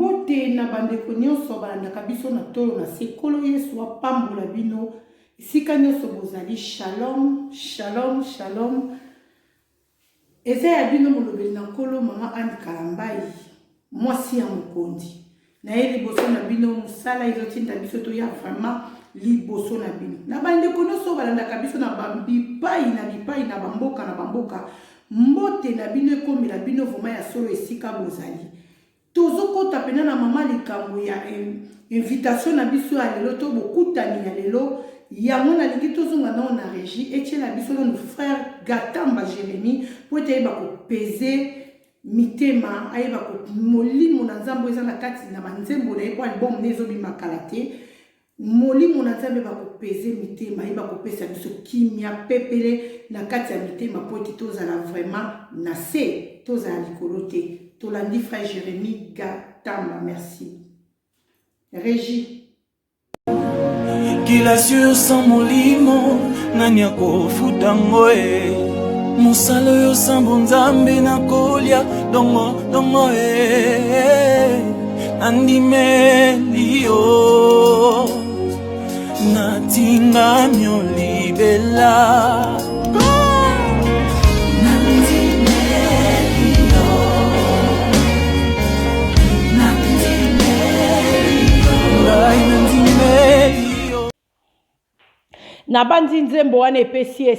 Mbote na bandeko nyonso balandaka biso na tolo na sekolo Yesu apambola bino esika nyonso bozali. Shalom, shalom, shalom. Eza ya bino molobeli na nkolo mama Anne Kalambai, mwasi ya mokondi. Na ye liboso na bino musala ezotinda biso to ya vraiment liboso na bino. Na bandeko nyonso balandaka biso na bipai na bamboka. Mbote na bino ekomela bino vraiment ya solo esika bozali. Tozokota pena na mama likambo ya invitation na biso ya lelo to bokutani ya lelo yango na lingi tozonga na na régie etiela biso no frère Gatamba Jérémie po ete ba ko peser mitema ayeba ko molimo na nzambo eza na kati na banzembo na eko album nezo bimakala te molimo na nzambe ba ko peser mitema ayeba ko pesa biso kimia pepele na kati ya mitema po ete tozala vraiment na se tozala likolo te. Tolandi frère Jérémie Gatamba, merci. Régie. Kila sur sans molimo nanyako futangoe musalo yo sambo nzambe na kolia dongo andime lio natinga myo libela na bandi nzembo wana epesi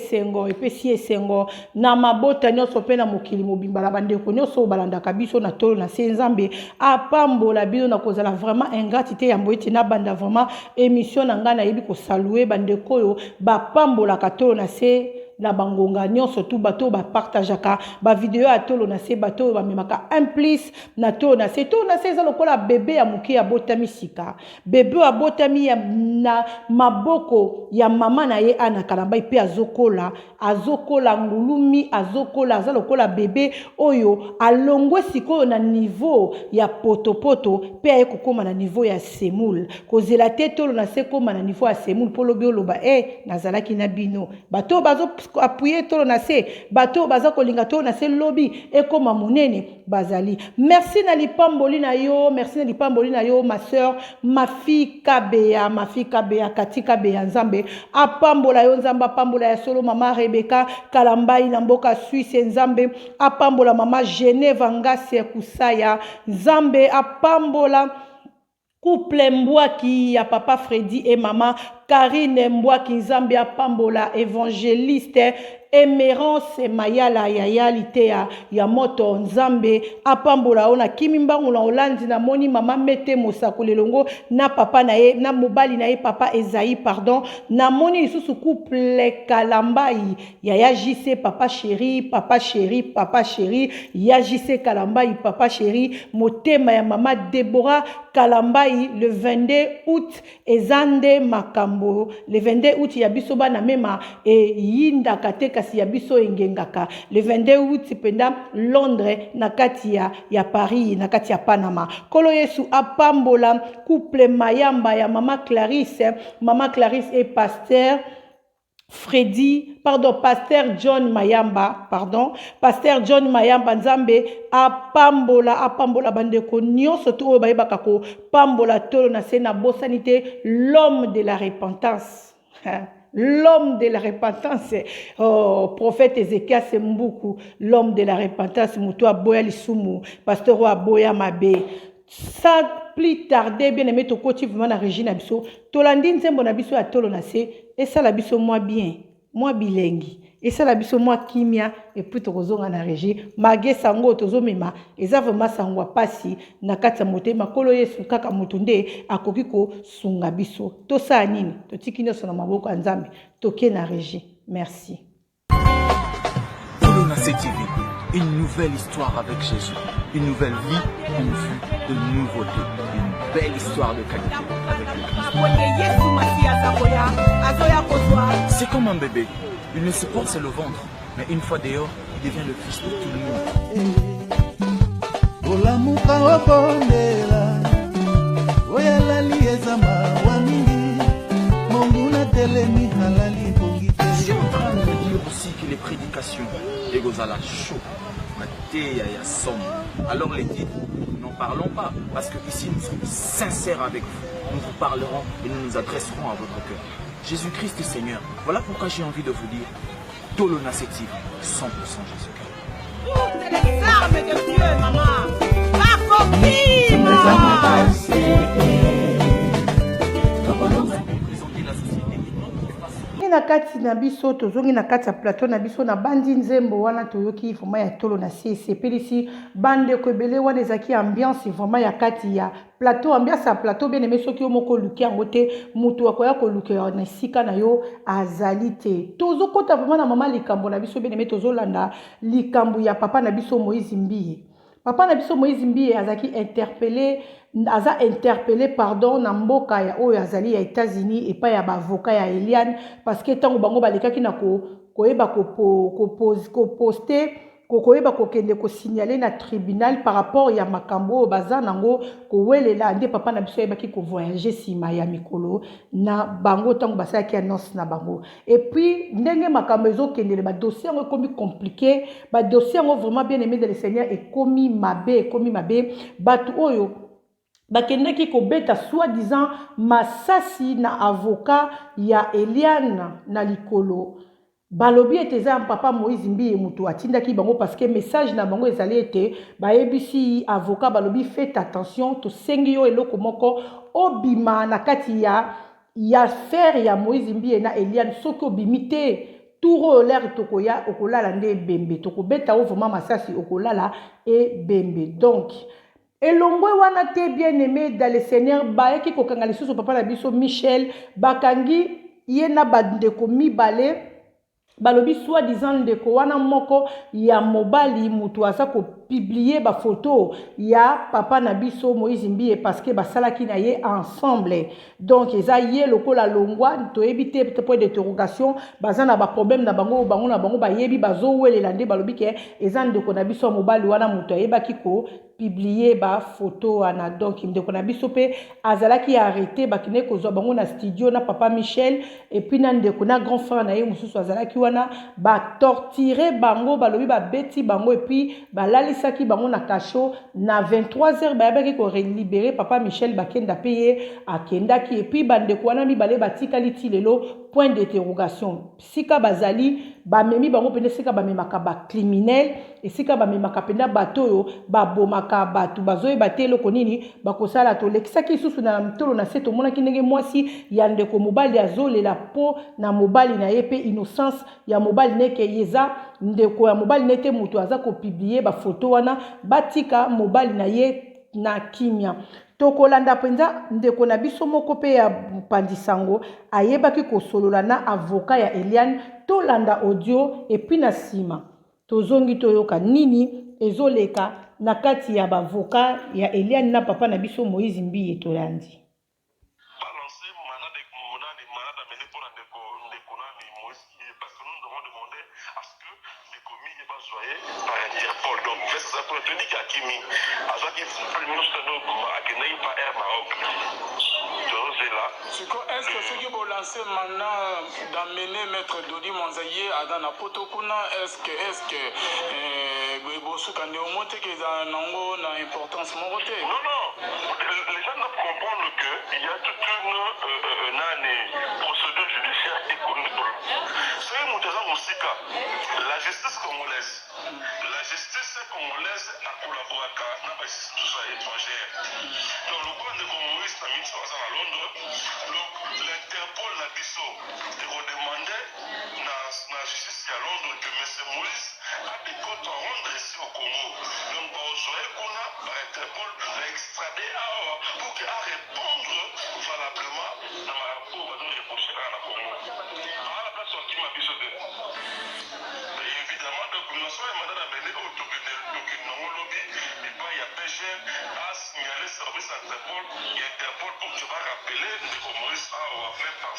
esengo na mabota nyonso pe na mokili mobimba la bandeko nyonso balandaka biso na tolo na se nzambe apambola bino na kozala vraiment ingratité ya mboiti na banda vraiment émission na nga na yebi ko saluer bandeko yo bapambola tolo na se na bangonga nyonso tu bato ba partageaka ba video ya tolo na se bato ba memaka implice na tolo na se za lokola bébé ya muke ya botami sika bébé ya botami ya na maboko ya mama na ye Anne Kalambai pe azokola ngulumi azokola za lokola bébé oyo alongwe sikoyo na niveau ya potopoto pe aye kokoma na niveau ya semul kozela te tolo na se koma na niveau ya semul polo bioloba nazalaki na bino bato bazo appuyer tolo na se bato baza kolinga tolo na se lobi ekoma monene bazali. Merci na lipamboli na yo ma sœur ma fille Kabea Kati Kabea nzambe apambola yo nzamba apambola ya solo mama Rebecca Kalambai na mboka Suisse nzambe apambola mama Geneva ngasi ya kusaya nzambe apambola couple Mbwaki ya papa Freddy et maman Karine Mbwaki nzambe apambola évangéliste Emerance Mayala yayalité ya moto nzambe apambola ona kimimbangu na Holandi na moni mama Mete Mosakolelongo na papa na ye na mobali na ye papa Ezaï pardon na moni isusu couple Kalambai ya JC papa chéri ya JC Kalambai papa chéri motema ya mama Deborah Kalambai le 22 août ezande makambo le 22 août ya biso bana mema yinda kateka si ya biso engengaka le 22 août penda Londres na kati ya Paris na kati ya Panama kolo Yesu apambola couple Mayamba ya mama Clarisse et pasteur pasteur John Mayamba nzambe apambola bandeko nyonso to oyo bayebaka ko pambola tolo na se na bosanité l'homme de la repentance. L'homme de la repentance, prophète Ézéchias Mbuku, l'homme de la repentance, Moutou Aboya Lissumu, pasteur Aboya Mabe. Sans plus tarder, bien aimé, to côté vraiment la régie Nabiso, Tolandi Nzembo Nabiso à Tolo Nase, et ça Nabiso moi bien, moi bilingue. Et ça la biso moi kimia et puis tozo na régie magé sango tozo mema eza vraiment sango pasi na kata motema kolo Yesu kaka mutunde akokiko sunga biso to sa nini to tikino sona maboko ya nzambe toke na régie. Merci. Tolo na TV, une nouvelle histoire avec Jésus, une nouvelle vie en vue de nouveauté, une belle histoire de qualité avec le Christ. C'est comme un bébé. Il ne se porte le ventre, mais une fois dehors, il devient le fils de tout le monde. Je suis en train de dire aussi que les prédications, et Gozala chaud, il y a somme. Alors les titres, n'en parlons pas, parce que ici nous sommes sincères avec vous. Nous vous parlerons et nous nous adresserons à votre cœur. Jésus-Christ est Seigneur. Voilà pourquoi j'ai envie de vous dire, Tolona Setiv, 100% Jésus-Christ. Toutes les armes de Dieu, maman. La copie, maman. Na kati na biso tozongi na kati ya plateau na biso na bandi nzembo wana toyoki vraiment ya tolo na CC pelisi bande ko ebele wana ezaki ambiance vraiment ya kati ya plateau ambiance ya plateau bien aimé soki moko luki yango te mutu akoya ko luki na sika na yo azali te tozokota vraiment na mama likambo na biso bien aimé tozolanda likambo ya papa na biso Moïse Mbiye. Papa na biso Moïse Mbiye azaki interpellé pardon na mboka ya oyo azali ya États-Unis et pas ya bavoka ya Eliane parce que tango bango balekaki na koyeba poster koyeba kokende ko signaler na tribunal par rapport ya makambo baza nango kowelela nde papa na biso yebaki ko voyager sima ya mikolo na bango tango basalaki annonce na bango et puis ndenge makambo ezokendele ba dossier ngo komi compliqué ba dossier ngo vraiment bien aimé de le Seigneur et komi mabe batu oyo bakendaki kobeta soi-disant masasi na avocat ya Eliane na likolo balobi eteza papa Moïse Mbiye mutu atindaki bango parce que message na bango ezali ete bayebisi avocat balobi faites attention to sengi yo eloko moko obima na kati ya affaire ya Moïse Mbiye na Eliane soki obimi te touro l'air tokoya okolala nde bembe tokobeta o vraiment masasi okolala e bembe donc elongwe wana te bien aimé dans le Seigneur bayaki kokanga lisusu papa na biso Michel bakangi ye na bandeko mibale balobi soi-disant ndeko wana moko ya mobali mutu aza ko publier ba photo ya papa na biso Moïse Mbiye parce que basalaki na ye ensemble donc eza ye lokola longwa to éviter point d'interrogation bazana ba problème na bango na bango ba yebi bazo welela nde balobi ke eza ndeko na biso mobali wana mutu ayebaki ko publier ba photo wana donc ndeko na biso pe azalaki arrêté bakine kozwa bango na studio na papa Michel et puis na ndeko na grand frère na ye mususu azalaki wana ba torturer bango balobi ba beti bango et puis balalisaki bango na kasho na 23h bayabaki ko libérer papa Michel bakenda payer akendaki et puis bandeko wana mibale batikali ti lelo point d'interrogation sika bazali bamemi bango pene sika bamemaka ba criminel et sika bamemaka pena batoyo babomaka batu bazoyeba te eloko nini bakosala to lekisaki susu na mtolo na seto monaki ndenge mwasi ya ndeko mobali azolela po na mobali na ye pe innocence ya mobali neke yeza ndeko ya mobali nete mutu aza ko publier ba photo wana batika mobali na ye na kimia tokolanda penza ndeko na biso moko pe ya pandisango ayebaki kosolola na avocat ya Eliane tolanda audio et puis na sima tozongi toyoka nini ezoleka na kati ya bavocat ya Eliane na papa na biso Moïse Mbiye tolandi par Interpol. Donc, c'est ça pour te dire qu'à Kimi, à ça qu'il faut plus nous à Kenaï par Air Maroc. Est-ce que ce qui vous lancez maintenant d'amener Maître Dodi Manzaye à Dana Potokuna, est-ce que vous avez une importance Non, non. Les gens doivent comprendre qu'il y a toute une année procédure judiciaire économique. C'est la justice congolaise. La justice congolaise a collaboré avec la justice étrangère. Donc, le point de Moïse a mis à Londres. L'Interpol n'a pas demandé à la justice à Londres que M. Moïse a des comptes à rendre ici au Congo. Donc, l'Interpol l'a extradé pour qu'il a répondre valablement à la Congo. À la place de qui m'a dit évidemment, donc, nous sommes maintenant amenés au lobby et pas il y a PG à signaler service Interpol et Interpol pour que tu vas rappeler que Maurice a fait par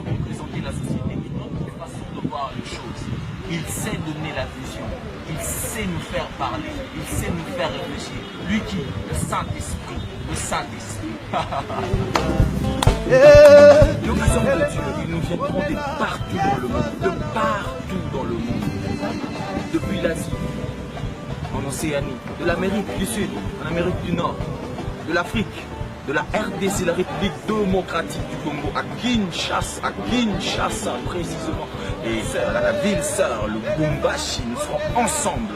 représenter la société et notre façon de voir les choses. Il sait donner la vision, il sait nous faire parler, il sait nous faire réfléchir. Lui qui, le Saint-Esprit, le Saint-Esprit. Nous sommes de Dieu, ils nous viendront de partout dans le monde, de partout dans le monde, de depuis l'Asie, en Océanie, de l'Amérique du Sud, en Amérique du Nord, de l'Afrique, de la RDC, la République démocratique du Congo, à Kinshasa précisément, et à la ville sœur, le Bumbashi, nous serons ensemble,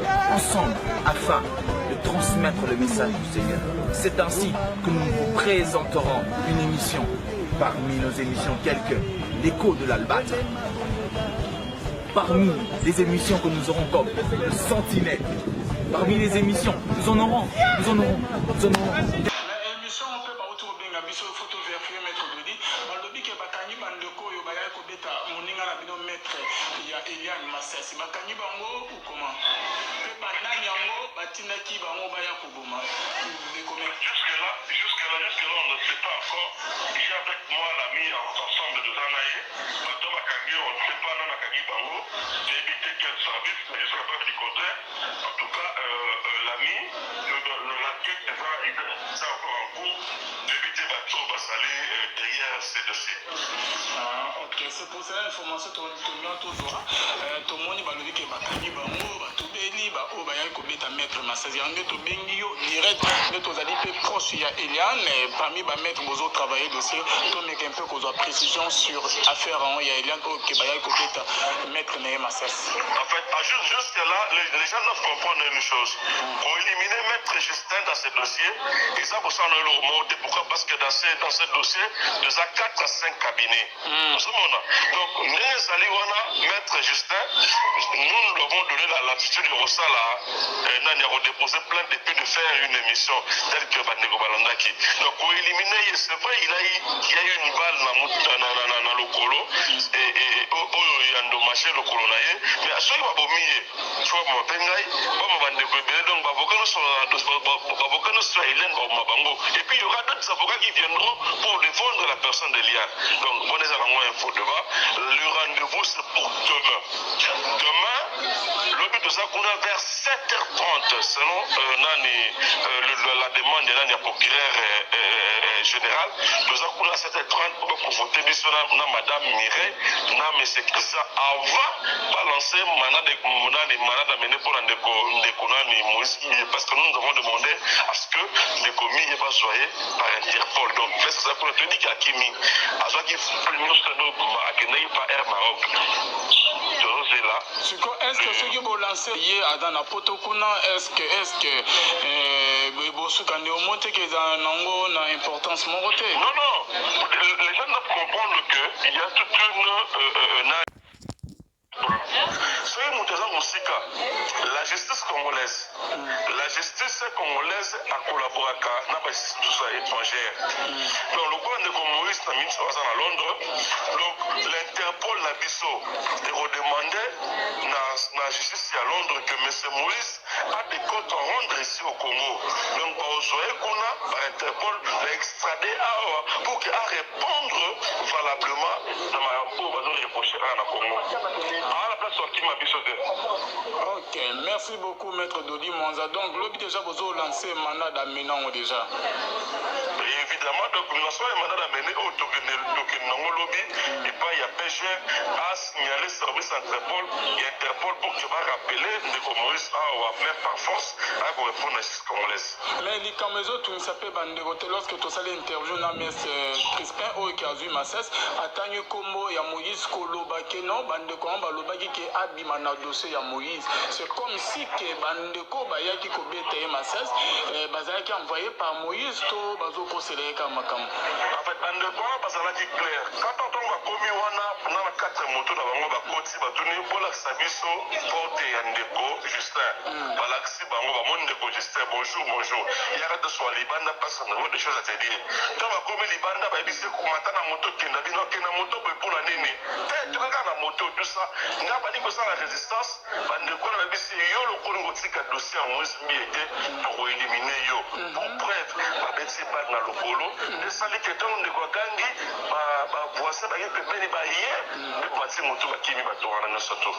afin de transmettre le message du Seigneur. C'est ainsi que nous vous présenterons une émission, parmi nos émissions quelques, l'écho de l'Albâtre. Parmi les émissions que nous aurons comme le Sentinelle, parmi les émissions, nous en aurons. Jusque-là, on ne sait pas encore. J'ai avec moi l'ami ensemble de Zanaï. Maintenant, on ne sait pas Bango. J'ai évité quel service, mais je ne serai pas fricoté. En tout cas, l'ami, l'enquête est encore en cours. D'éviter Bateau Bassalé derrière ces dossiers. Ok, c'est pour cela l'information que nous avons toujours. Tout le monde va le dire que Bakani Bango, Batubeli, Bao, Bayal Kobeta, Maître Massasi, en est au Bengio, direct, nous avons dit proche, il y a Eliane, parmi les maîtres, vous avez travaillé dossier, tout le monde un peu qu'on a précision sur l'affaire, il y a Eliane, ok, Bayal Kobeta, Maître Neye Massasi. En fait, jusque-là, les gens doivent comprendre une chose. Pour éliminer Maître Justin dans ce dossier, et ça, pour ça, on a le remonté. Pourquoi? Parce que dans ce dossier, nous avons 4 à 5 cabinets. Donc, Nézaliwana, Maître Justin, nous avons donné la latitude de Rossala, nous avons déposé plainte depuis de faire une émission telle que Bandego Balandaki. Donc, pour éliminer, c'est vrai, il y a eu une balle dans le colo, et il a endommagé le colo. Mais à ce moment-là, il faut que je et puis il y aura d'autres avocats qui viendront pour défendre la personne de Liane. Donc, on est à l'info débat. Le rendez-vous, c'est pour demain. Demain, le but de ça, qu'on a vers 7h30, selon la demande de la procureur général. Nous avons à 7h30 pour voter Madame Mireille, mais c'est que ça avant balancer mandat amené pour parce que nous avons demandé à ce que les commis n'est pas soyé par Interpol. Donc, c'est ça pour te dire qu'il y a Kimi. À ce qu'il faut plus nous pas Air Maroc. Est-ce que ceux qui vont lancer hier dans la Potokuna, est-ce que vous au monté que dans l'importance monotée? Non. Les gens doivent comprendre qu'il y a toute une la justice congolaise a collaboré avec la justice étrangère. Donc, le gouvernement de Moïse n'a mis ça à Londres. Donc, l'Interpol l'a biso de redemander la justice à Londres que M. Moïse a des comptes à rendre ici au Congo. Donc, par Interpol l'a extradé pour qu'il répondre valablement pour reprocher à la Congo. Ok, merci beaucoup Maître Dodi Monza. Donc, l'objet déjà vous avez lancé un mandat d'amenant déjà. Évidemment, donc nous avons un mandat d'amener au lobby et pas il y a PG à signaler service Interpol et Interpol pour qu'il va rappeler les Maurice à faire par force à répondre à la justice congolaise. Mais les caméras, tout s'appelle Banderote lorsque tu as l'interview dans M. Crispin qui a vu ma cesse, attendez comme il y a Moïse Kolobake, non, Bandeko, Balobaki qui a bimana dossier ya Moïse. C'est comme si que Bandeko Bayaki Kobete ma cesse, Bazaki envoyé par Moïse, to Bazoko Seleka Makam. En fait, Bandeko, Bazalaki clair. Quand on tombe à Komiwana, on a 4 motos dans le Bakoti, Batuni, Bola Sabiso, Porte Yandeko, Justin, Balaxi, Bango, Mondeko, Justin, bonjour. Il y a de soi, Libanda, passe des choses à te dire. Quand on va comme Libanda, Babisi, Kumatana, Moto, Kendabino, Kenamoto, pour la nene. Tu regardes la moto, tout ça. Il n'y a pas dit que ça la résistance. Bandeko, Babisi, Yo, le Congo, Tika, dossier en Moïse, pour éliminer Yo. Pour preuve, babeti bal na lokolo esali ke ntango ndeko akangi bavoisin baye pembeni baye epati motu bakimi bato wana nyonso to.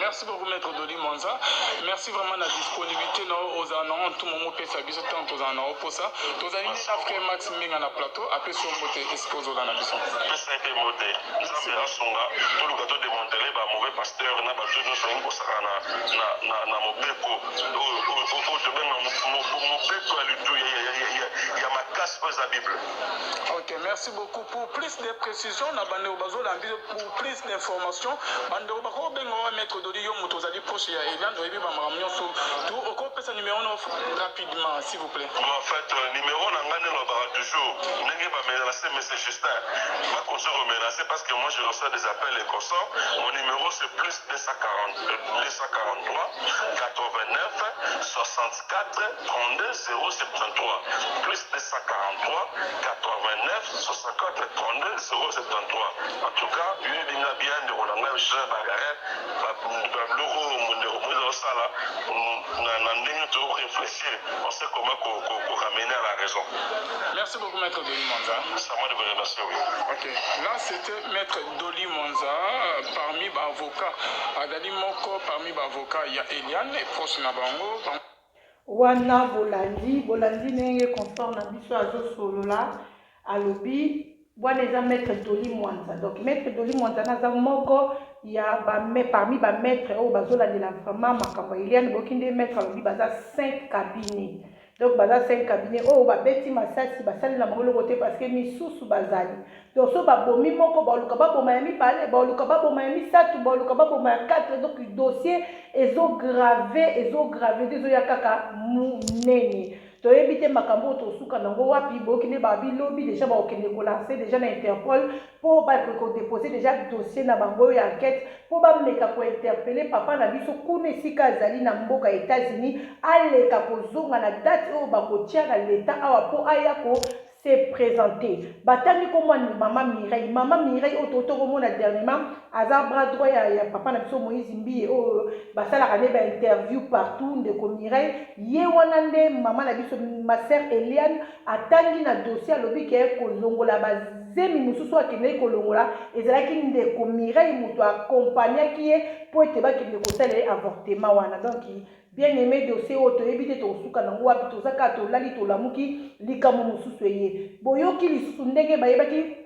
Merci beaucoup maître Doli Monza. Merci vraiment la disponibilité aux annonces tout moment peut faire biso tant aux annonces pour ça. Tous amis Afrique Max Minga na plateau après sur moté expose dans la biso. Ça a été moté. Nzambe asonga to luka to démanteler ba mauvais pasteur na ba tout nyonso ngo saka na mobeko o to benga mobeko ya lutu ya makasi pour la Bible. OK, merci beaucoup pour plus de précisions na bande obazo la biso pour plus d'informations bande obako benga maître Doli yo moto zali proche ya Eliane oyebi ba makamyo so tout oko pesa numéro rapidement s'il vous plaît. En fait numéro na ngane lo ba toujours ndenge ba menacer monsieur Justin ba ko se remenacer parce que moi je reçois des appels et comme ça mon numéro c'est plus 243 89 64 32 073 plus 243 89 64 32 073. En tout cas il y a bien de Rolanda Jean Bagaret ba logo mon sala na ndenge to réfléchir on sait comment ramener à la raison. Merci beaucoup maître Doli Monza. C'est à moi de vous remercier. Oui. OK, là c'était maître Doli Monza parmi les avocats Adali Moko parmi les avocats il y a Eliane et proche na bango wana bolandi nenge confort na biso azo solola alobi wana eza maître Doli Monza. Donc maître Doli Monza naza moko ya parmi ba maître oyo bazolandela vraiment makambo Eliane bokinde maître alobi baza 5 cabinets. Donc baza 5 cabinets oyo babeti masasi basalela bango loko te parce que misusu bazali donc so babomi moko baluka baboma ya mibale baluka baboma ya misatu baluka baboma ya 4 donc dossier ezogravé ezoya kaka munene toyebi te makambo tosuka nango wapi bokende babilobi déjà baokende kolancer déjà na Interpol pour déposer déjà dossier na bango ya enquête pour bameka ko interpeller papa na biso kuna esika azali na mboka États-Unis aleka kozonga na date oyo bakotia na l'état awa po aya ko se présenter batami comme maman Mireille autoto comme on a dernièrement aza bras droit ya papa na biso Moïse Mbie o basala kané ba interview partout de comme Mireille ye wana nde maman na biso ma sœur Eliane atangi na dossier lobi ke ko longola bazemi mususu akende ko longola ezalaki nde ko Mireille muto accompagner qui est pour ete ba kende ko sala avortement wana donc bien aimé dossier auto ebite to suka nango wapi to zaka to lali to lamuki likamu mususu ye boyoki lisusu ndenge bayebaki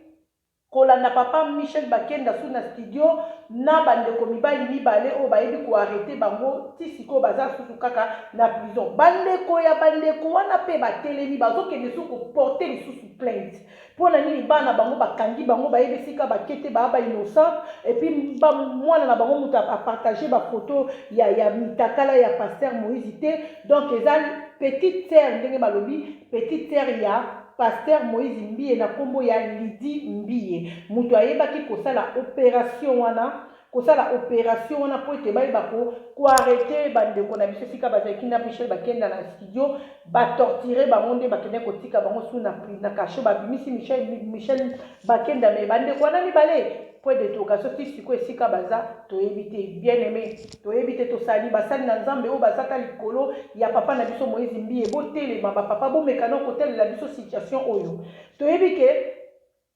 kolanda papa Michel Bakenda sous na studio na bandeko mibale o bayebi ko arrêter bango tisiko baza susu kaka na prison bandeko wana pe batelemi bazokende suku porter lisusu plainte pona nini bana bango bakangi bango bayebi sika bakete ba innocent et puis mwana na bango muta a partager ba photo ya mitakala ya pasteur Moïse te donc ezal petite sœur ndenge balobi petite sœur ya pasteur Moïse Mbie na kombo ya Lydie Mbie mutu ayebaki kosala opération wana po ete bayeba ko arrêter bandeko na biso sika bazalaki na Michel Bakenda na studio batorturer bango nde bakende kotika bango su na kasho babimisi Michel Bakenda me bandeko wana mibale point de interrogation tisiko esika baza toyebi te bien aimé toyebi te tosali basali na Nzambe oyo bazaka likolo ya papa na biso Moïse Mbie botelema bapapa bomekana kotelela biso situation oyo toyebi ke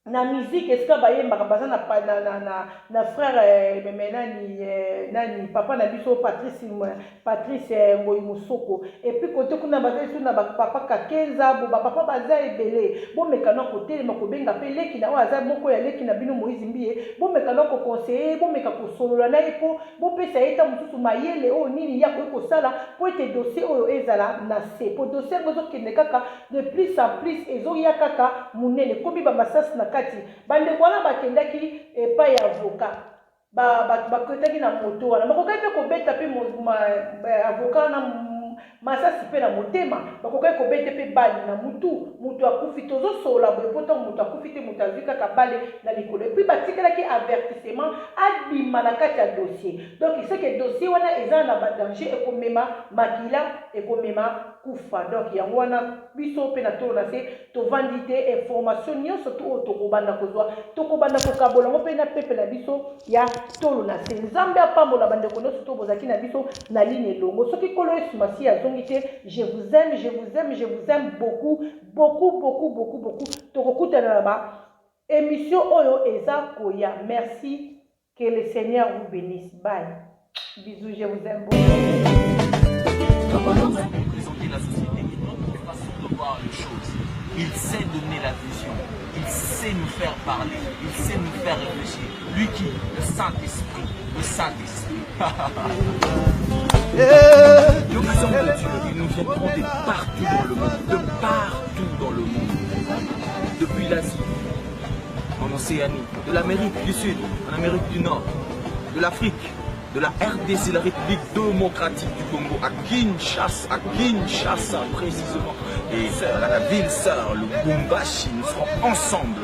na musique est-ce que bayembaka baza na frère nani papa na biso Patrice Ngoyi Musoko et puis côté kuna baza sur na papa Kakenza bo papa baza ebele bo mekana côté ma ko benga pe leki na waza moko ya leki na bino Moïse Mbie bo mekana ko conseiller bo meka ko solola na epo bo pesa eta mususu mayele o nini ya ko sala po ete dossier oyo ezala na se po dossier ngozo kende kaka de plus en plus ezo ya kaka munene kobi ba masas na kati bande kwana bakendaki epai ya avocat bakotaki na moto wana bakokaki pe kobeta pe avocat na masasi pe na motema bakokaki kobeta pe bali na mutu akufi tozosola boye po ntango mutu akufi te mutu azwi kaka bale na likolo epuis batikelaki avertissement abima na kati ya dossier donc iseke dossier wana eza na badanger ekomema makila ekomema kufa. Donc yango wana biso pe na tolo na se to vandite information nyonso to tokobanda kozwa tokobanda kokabola mo pe na pepe na biso ya tolo na se nzambe apambola bandeko nyonso to bozaki na biso na ligne longo soki kolo Yesu Masi azongi te je vous aime je vous aime je vous aime beaucoup beaucoup beaucoup beaucoup beaucoup tokokutana na ba émission oyo eza koya. Merci, que le Seigneur vous bénisse. Bye. Bisous, je vous aime beaucoup. Présenter la société, une façon de voir les choses. Il sait donner la vision, il sait nous faire parler, il sait nous faire réfléchir. Lui qui, le Saint-Esprit, le Saint-Esprit. Les hommes de Dieu, ils nous viendront de partout dans le monde, de partout dans le monde. Depuis l'Asie, en Océanie, de l'Amérique du Sud, en Amérique du Nord, de l'Afrique, de la RDC, la République démocratique du Congo, à Kinshasa précisément, et à la ville sœur, le Bumbashi, nous serons ensemble,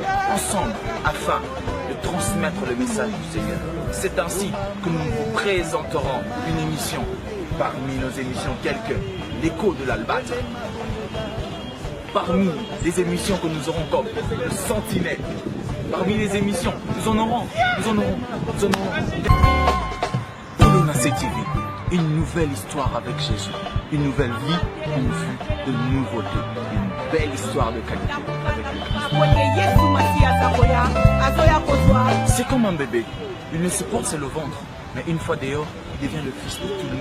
afin de transmettre le message du Seigneur. C'est ainsi que nous vous présenterons une émission, parmi nos émissions telles que l'écho de l'Albâtre, parmi les émissions que nous aurons comme le Sentinelle. Parmi les émissions, nous en aurons. Tolonacé TV, une nouvelle histoire avec Jésus, une nouvelle vie, une vue de nouveauté, une belle histoire de qualité avec le Christ. C'est comme un bébé, il ne se porte le ventre, mais une fois dehors, il devient le fils de tout le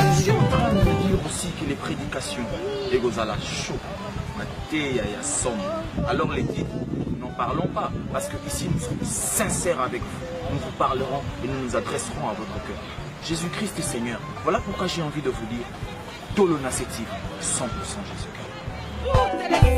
Je suis en train de dire aussi que les prédications des Gozala chaud, alors les titres, n'en parlons pas, parce que ici nous sommes sincères avec vous. Nous vous parlerons et nous nous adresserons à votre cœur. Jésus-Christ est Seigneur. Voilà pourquoi j'ai envie de vous dire Tolonacé TV, 100% Jésus-Christ.